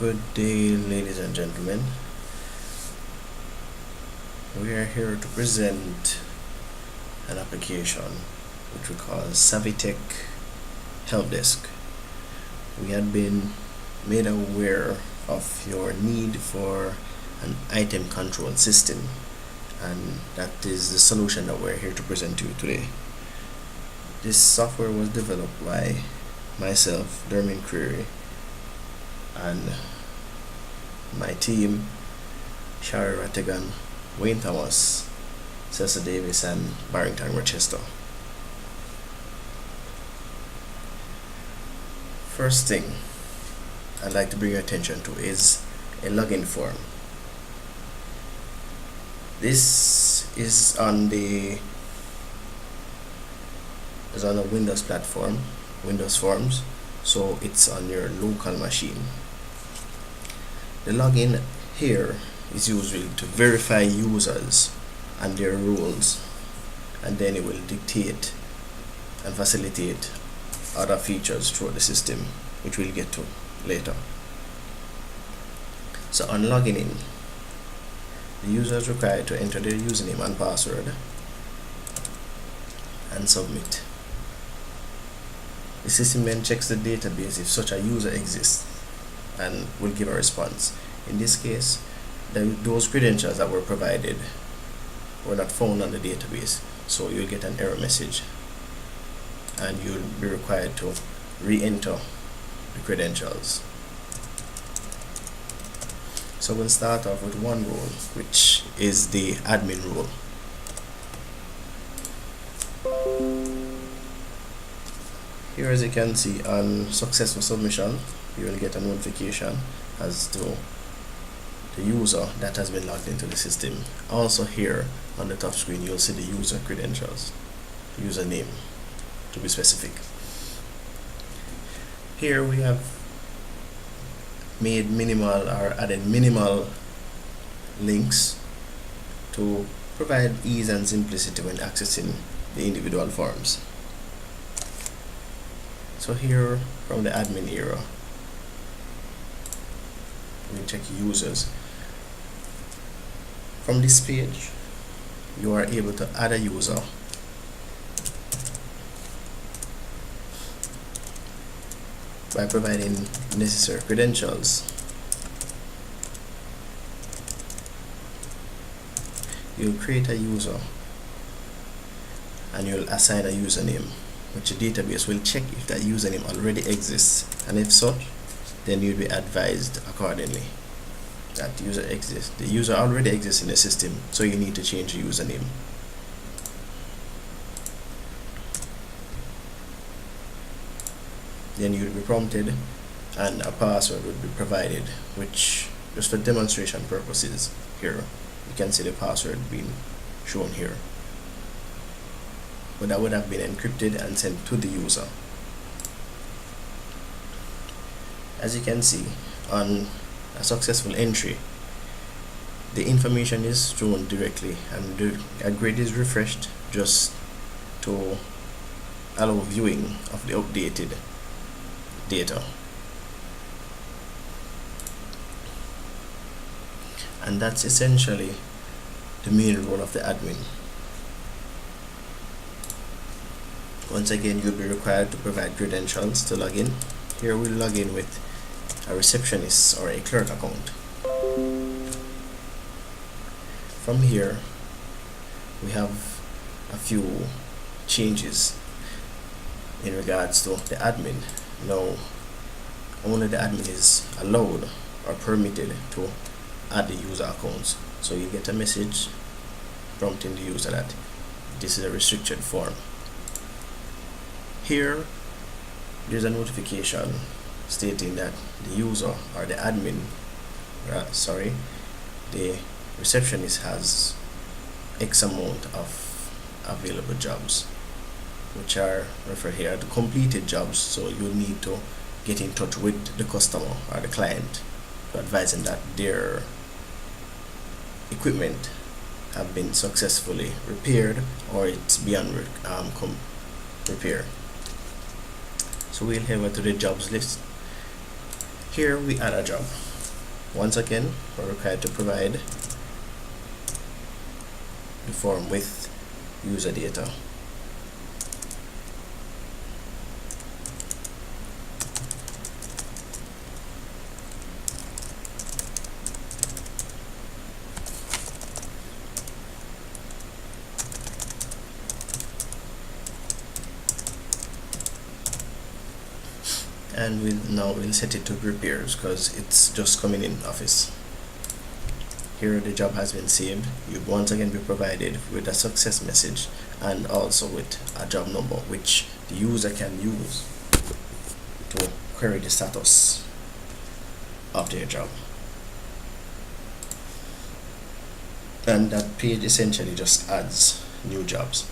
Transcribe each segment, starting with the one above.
Good day, ladies and gentlemen. We are here to present an application which we call SavvyTech Help Desk. We had been made aware of your need for an item control system, and that is the solution that we're here to present to you today. This software was developed by myself, Dermin Creary, and my team, Shari Rattigan, Wayne Thomas, Cessa Davis, and Barrington Rochester. First thing I'd like to bring your attention to is a login form. This is on a Windows platform, Windows Forms, so it's on your local machine. The login here is usually to verify users and their roles, and then it will dictate and facilitate other features throughout the system, which we'll get to later. So on logging in, the user is required to enter their username and password and submit. The system then checks the database if such a user exists and will give a response. In this case, those credentials that were provided were not found on the database, so you'll get an error message and you'll be required to re-enter the credentials. So we'll start off with one role, which is the admin role. Here, as you can see, on successful submission, you will get a notification as to the user that has been logged into the system. Also here on the top screen, you'll see the user credentials, username to be specific. Here we have made minimal or added minimal links to provide ease and simplicity when accessing the individual forms. So here from the admin era, we check users. From this page, you are able to add a user by providing necessary credentials. You'll create a user and you'll assign a username, which the database will check if that username already exists, and if such, then you'll be advised accordingly that the user exists. The user already exists in the system, so you need to change the username. Then you'll be prompted and a password will be provided, which, just for demonstration purposes, here you can see the password being shown here, but that would have been encrypted and sent to the user. As you can see, on a successful entry, the information is shown directly and a grid is refreshed just to allow viewing of the updated data. And that's essentially the main role of the admin. Once again, you'll be required to provide credentials to log in. Here we'll log in with a receptionist or a clerk account. From here, we have a few changes in regards to the admin. Now, only the admin is allowed or permitted to add the user accounts. So you get a message prompting the user that this is a restricted form. Here, there's a notification stating that the user or the admin, the receptionist has X amount of available jobs, which are referred here to completed jobs. So you'll need to get in touch with the customer or the client to advise them that their equipment have been successfully repaired or it's beyond repair. So we'll head over to the jobs list. Here we add a job. Once again, we're required to provide the form with user data. And we'll set it to repairs because it's just coming in Office. Here the job has been saved. You'd once again be provided with a success message and also with a job number which the user can use to query the status of their job. And that page essentially just adds new jobs.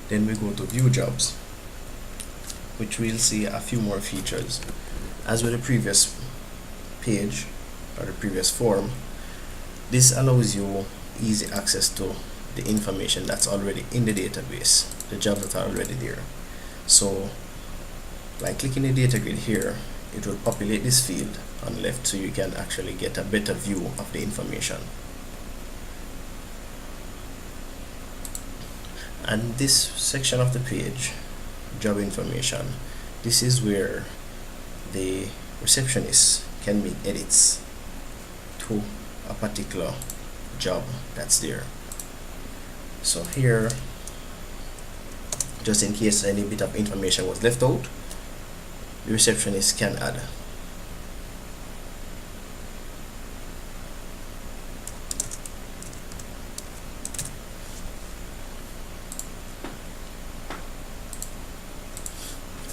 Then we go to view jobs, which we'll see a few more features. As with the previous page or the previous form, this allows you easy access to the information that's already in the database, the jobs that are already there. So by clicking the data grid here, it will populate this field on the left so you can actually get a better view of the information. And this section of the page, job information, this is where the receptionist can make edits to a particular job that's there. So here, just in case any bit of information was left out, the receptionist can add.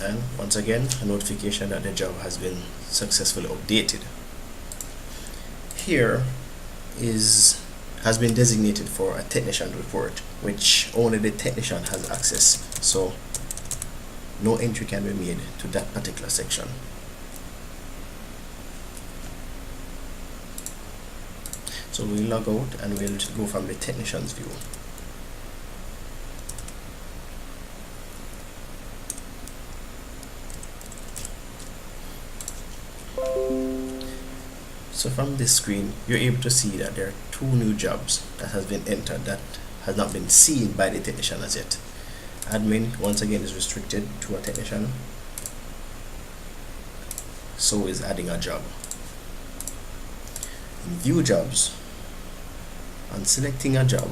And once again, a notification that the job has been successfully updated. Here has been designated for a technician report, which only the technician has access, so no entry can be made to that particular section. So we'll log out and we'll go from the technician's view. So from this screen, you're able to see that there are 2 new jobs that has been entered that has not been seen by the technician as yet. Admin, once again, is restricted to a technician. So is adding a job. In view jobs, on selecting a job,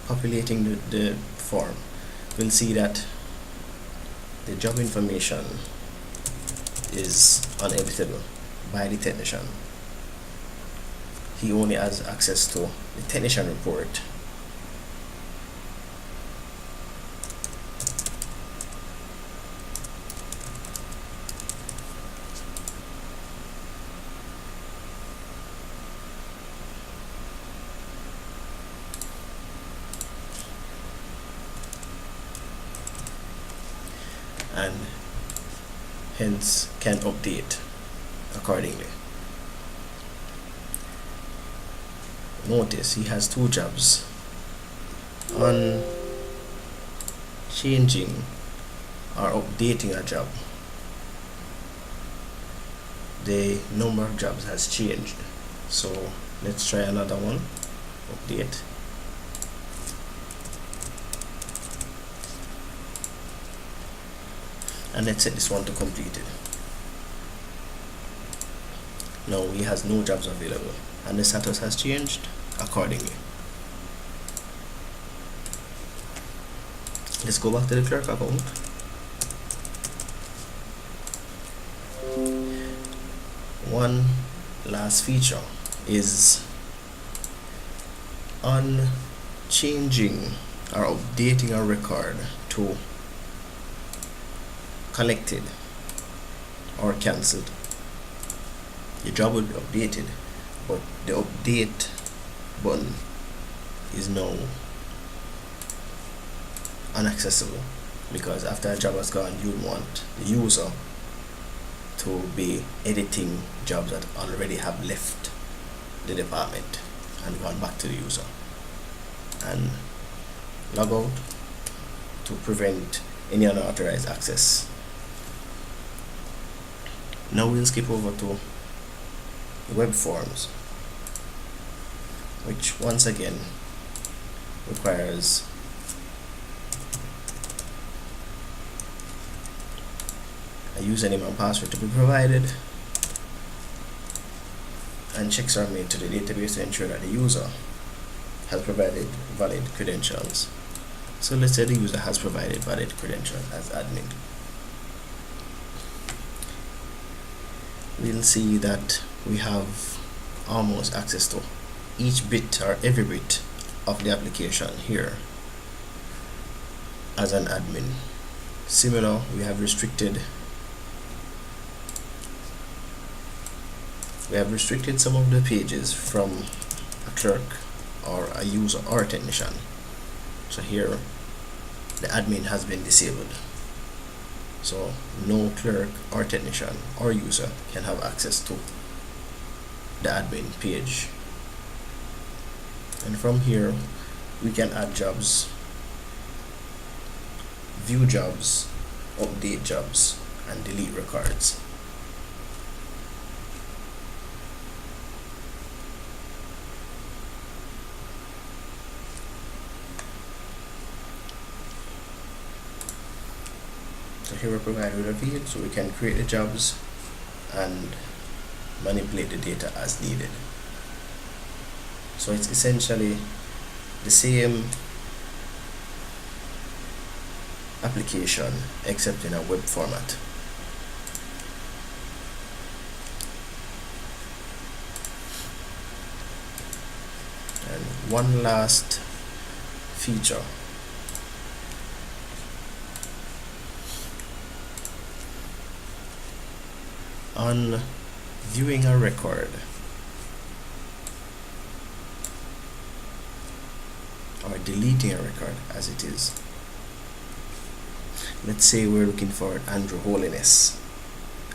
populating the form, we'll see that the job information is uneditable by the technician. He only has access to the technician report. And hence can update accordingly. Notice he has 2 jobs. On changing or updating a job, the number of jobs has changed. So let's try another one. Update. And let's set this one to completed. Now he has no jobs available and the status has changed accordingly. Let's go back to the clerk account. One last feature is on changing or updating a record to collected or cancelled. Your job will be updated, but the update button is now inaccessible because after a job has gone, you want the user to be editing jobs that already have left the department and gone back to the user, and log out to prevent any unauthorized access. Now we'll skip over to web forms, which once again requires a username and password to be provided, and checks are made to the database to ensure that the user has provided valid credentials. So let's say the user has provided valid credentials as admin. We'll see that we have almost access to each bit or every bit of the application here as an admin. Similar, we have restricted some of the pages from a clerk or a user or a technician. So here the admin has been disabled, so no clerk or technician or user can have access to the admin page. And from here we can add jobs, view jobs, update jobs, and delete records. So here we're provided with a field, so we can create the jobs and manipulate the data as needed. So it's essentially the same application except in a web format. And one last feature on viewing a record or deleting a record as it is. Let's say we're looking for Andrew Holiness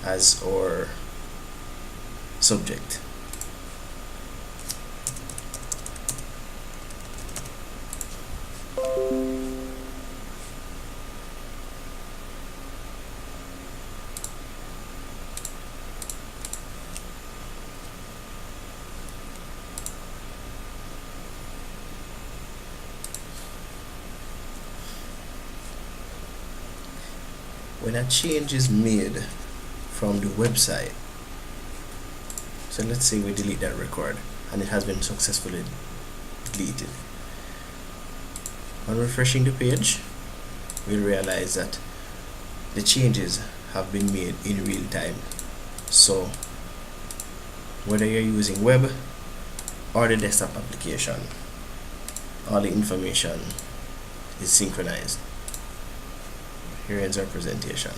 as our subject. When a change is made from the website, so let's say we delete that record and it has been successfully deleted. On refreshing the page, we'll realize that the changes have been made in real time. So whether you're using web or the desktop application, all the information is synchronized. Here ends our presentation.